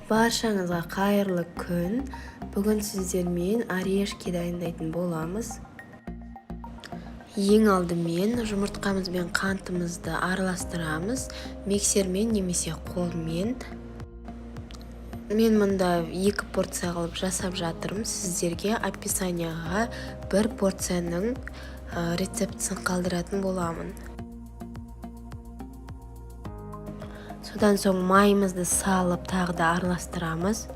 Баршаңызға қайырлы күн. Бүгін сіздермен орешки дайындайтын боламыз. Ең алдымен жұмыртқамыз бен қантымызды араластырамыз, миксермен немесе қолмен. Мен мұнда 2 порция қылып жасап жатырмын. Сіздерге описанияға 1 порцияның рецептісін қалдыратын боламын. Содан соң майымызды салып, тағы да араластырамыз.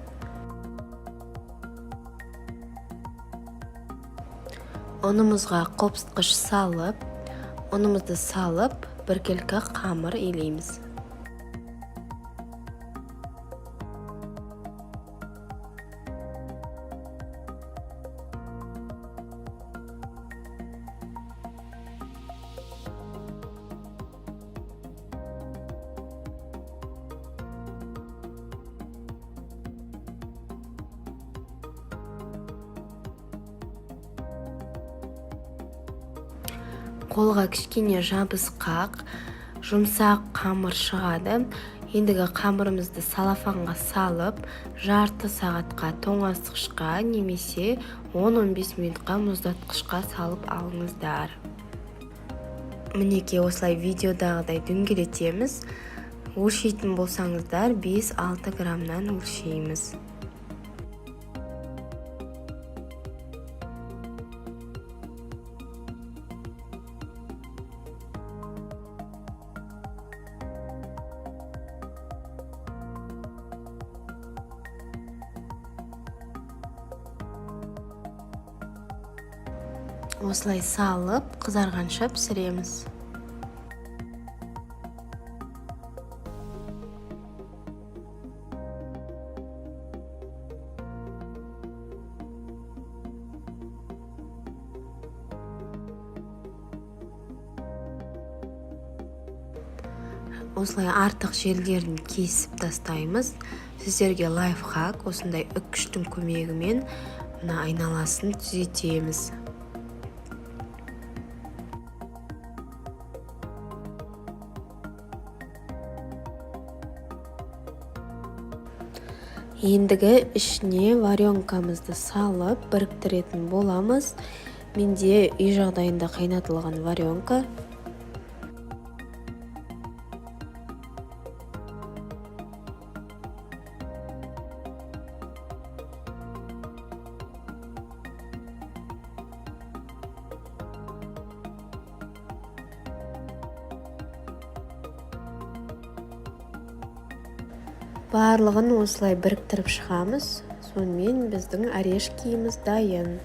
Ұнымызға қопсытқыш салып, ұнымызды салып, біркелкі қамыр илейміз. Қолға кішкене жабысқақ, жұмсақ қамыр шығады. Ендігі қамырымызды салафанға салып, жарты сағатқа тоңазытқышқа немесе 10-15 минутқа мұздатқышқа салып алыңыздар. Мінекей осылай видеодағыдай дөңгелетеміз. Өлшейтін болсаңыздар 5-6 граммнан өлшейміз. Осылай салып, қызарғанша пісіреміз. Осылай артық жерлерін кесіп тастаймыз. Сіздерге лайфхак, осындай үккіштің көмегімен айналасын түзетеміз. Ендігі ішіне варенкамызды салып біріктіретін боламыз. Менде үй жағдайында қайнатылған варенка. Барлығын осылай біріктіріп шығамыз. Сонымен біздің орешкиіміз дайын.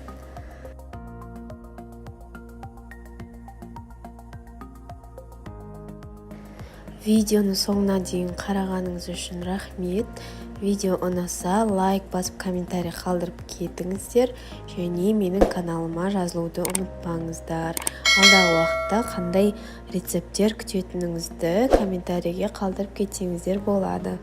Видеоны соңына дейін қарағаныңыз үшін рахмет. Видео ұнаса, лайк басып, комментарий қалдырып кетіңіздер. Және менің каналыма жазылуды ұмытпаңыздар. Алдағы уақытта қандай рецепттер күтетініңізді комментарийге қалдырып кетсеңіздер болады.